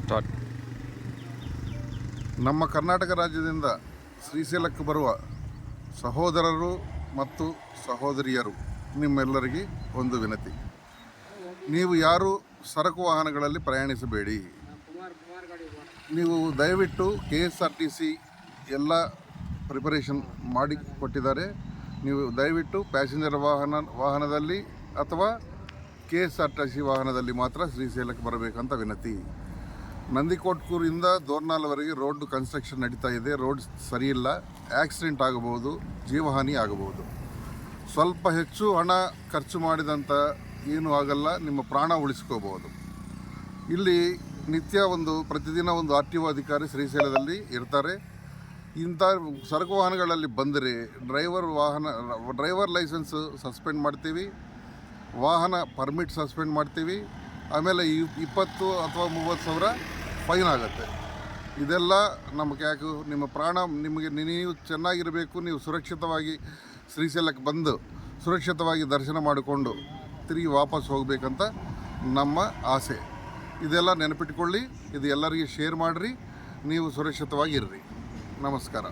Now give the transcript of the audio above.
Start. ನಮ್ಮ ಕರ್ನಾಟಕ ರಾಜ್ಯದಿಂದ ಶ್ರೀಶೈಲಕ್ಕೆ ಬರುವ ಸಹೋದರರು ಮತ್ತು ಸಹೋದರಿಯರು ನಿಮ್ಮೆಲ್ಲರಿಗೆ ಒಂದು ವಿನತಿ. ನೀವು ಯಾರು ಸರಕು ವಾಹನಗಳಲ್ಲಿ ಪ್ರಯಾಣಿಸಬೇಡಿ. ನೀವು ದಯವಿಟ್ಟು KSRTC ಎಲ್ಲ ಪ್ರಿಪರೇಷನ್ ಮಾಡಿ ಕೊಟ್ಟಿದ್ದಾರೆ. ನೀವು ದಯವಿಟ್ಟು ಪ್ಯಾಸೆಂಜರ್ ವಾಹನದಲ್ಲಿ ಅಥವಾ KSRTC ವಾಹನದಲ್ಲಿ ಮಾತ್ರ ಶ್ರೀಶೈಲಕ್ಕೆ ಬರಬೇಕಂತ ವಿನತಿ. ನಂದಿಕೋಟ್ಕೂರಿಂದ ದೋರ್ನಾಲ್ವರೆಗೆ ರೋಡ್ ಕನ್ಸ್ಟ್ರಕ್ಷನ್ ನಡೀತಾ ಇದೆ. ರೋಡ್ ಸರಿಯಿಲ್ಲ, ಆಕ್ಸಿಡೆಂಟ್ ಆಗಬಹುದು, ಜೀವಹಾನಿ ಆಗಬಹುದು. ಸ್ವಲ್ಪ ಹೆಚ್ಚು ಹಣ ಖರ್ಚು ಮಾಡಿದಂಥ ಏನೂ ಆಗಲ್ಲ, ನಿಮ್ಮ ಪ್ರಾಣ ಉಳಿಸ್ಕೋಬಹುದು. ಇಲ್ಲಿ ನಿತ್ಯ ಪ್ರತಿದಿನ ಒಂದು RTO ಅಧಿಕಾರಿ ಶ್ರೀಶೈಲದಲ್ಲಿ ಇರ್ತಾರೆ. ಇಂಥ ಸರಕು ವಾಹನಗಳಲ್ಲಿ ಬಂದರೆ ಡ್ರೈವರ್ ಲೈಸೆನ್ಸ್ ಸಸ್ಪೆಂಡ್ ಮಾಡ್ತೀವಿ, ವಾಹನ ಪರ್ಮಿಟ್ ಸಸ್ಪೆಂಡ್ ಮಾಡ್ತೀವಿ. ಆಮೇಲೆ 20 ಅಥವಾ 30 ಸಾವಿರ ಫೈನ್ ಆಗುತ್ತೆ. ಇದೆಲ್ಲ ನಮಗೆ ಯಾಕೆ, ನಿಮ್ಮ ಪ್ರಾಣ ನೀವು ಚೆನ್ನಾಗಿರಬೇಕು. ನೀವು ಸುರಕ್ಷಿತವಾಗಿ ಶ್ರೀಶೈಲಕ್ಕೆ ಬಂದು ಸುರಕ್ಷಿತವಾಗಿ ದರ್ಶನ ಮಾಡಿಕೊಂಡು ತಿರುಗಿ ವಾಪಸ್ ಹೋಗಬೇಕಂತ ನಮ್ಮ ಆಸೆ. ಇದೆಲ್ಲ ನೆನಪಿಟ್ಕೊಳ್ಳಿ. ಇದು ಎಲ್ಲರಿಗೆ ಶೇರ್ ಮಾಡಿರಿ. ನೀವು ಸುರಕ್ಷಿತವಾಗಿ ಇರ್ರಿ. ನಮಸ್ಕಾರ.